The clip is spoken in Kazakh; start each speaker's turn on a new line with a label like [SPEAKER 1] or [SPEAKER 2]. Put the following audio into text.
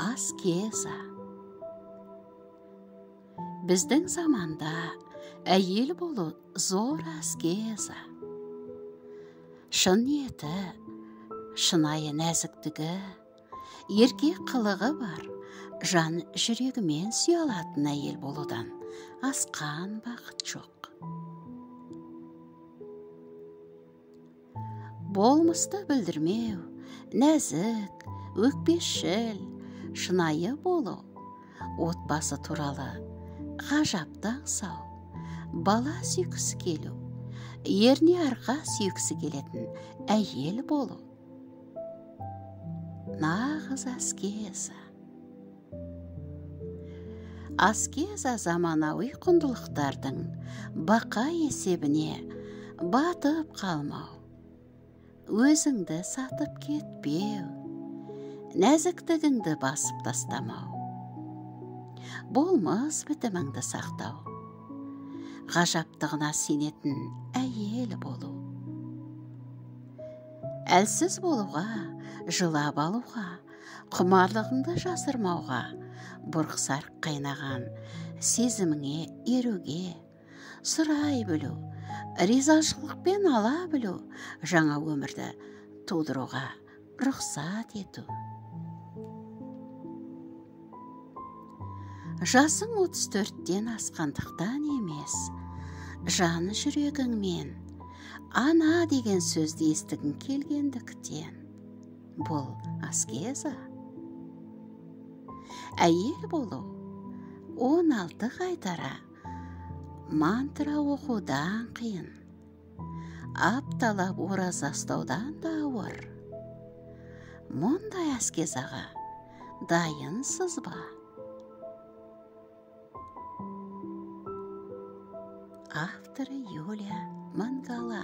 [SPEAKER 1] Аскеза. Біздің заманда әйел болу зор аскеза. Шын ниеті, шынайы нәзіктігі, еркек қылығы бар, жан жүрегімен сүйе алатын әйел болудан асқан бақыт жоқ. Болмысты білдірмеу, нәзік, өкпешіл, шынайы болу, отбасы туралы ғажапты аңсау, бала сүйгісі келу, ерне арқа сүйгісі келетін әйел болу. Нағыз аскеза. Аскеза заманауи құндылықтардың бақа есебіне батып қалмау, өзіңді сатып кетпеу, нәзіктігіңді басып тастамау, болмыс бітіміңді сақтау, ғажаптығына сенетін әйел болу. Әлсіз болуға, жылап алуға, құмарлығыңды жасырмауға, бұрқ-сарқ қайнаған сезіміңе еруге, сұрай білу, ризашылықпен ала білу, жаңа өмірді тудыруға рұқсат ету. Жасың 34-тен асқандықтан емес, жан жүрегіңмен ана деген сөзді естігің келгендіктен. Бұл аскеза. Әйел болу 16 қайтара мантра оқудан қиын, апталап ораза ұстаудан да ауыр. Мұндай аскезаға дайынсыз ба? Авторы Юлия Мангала.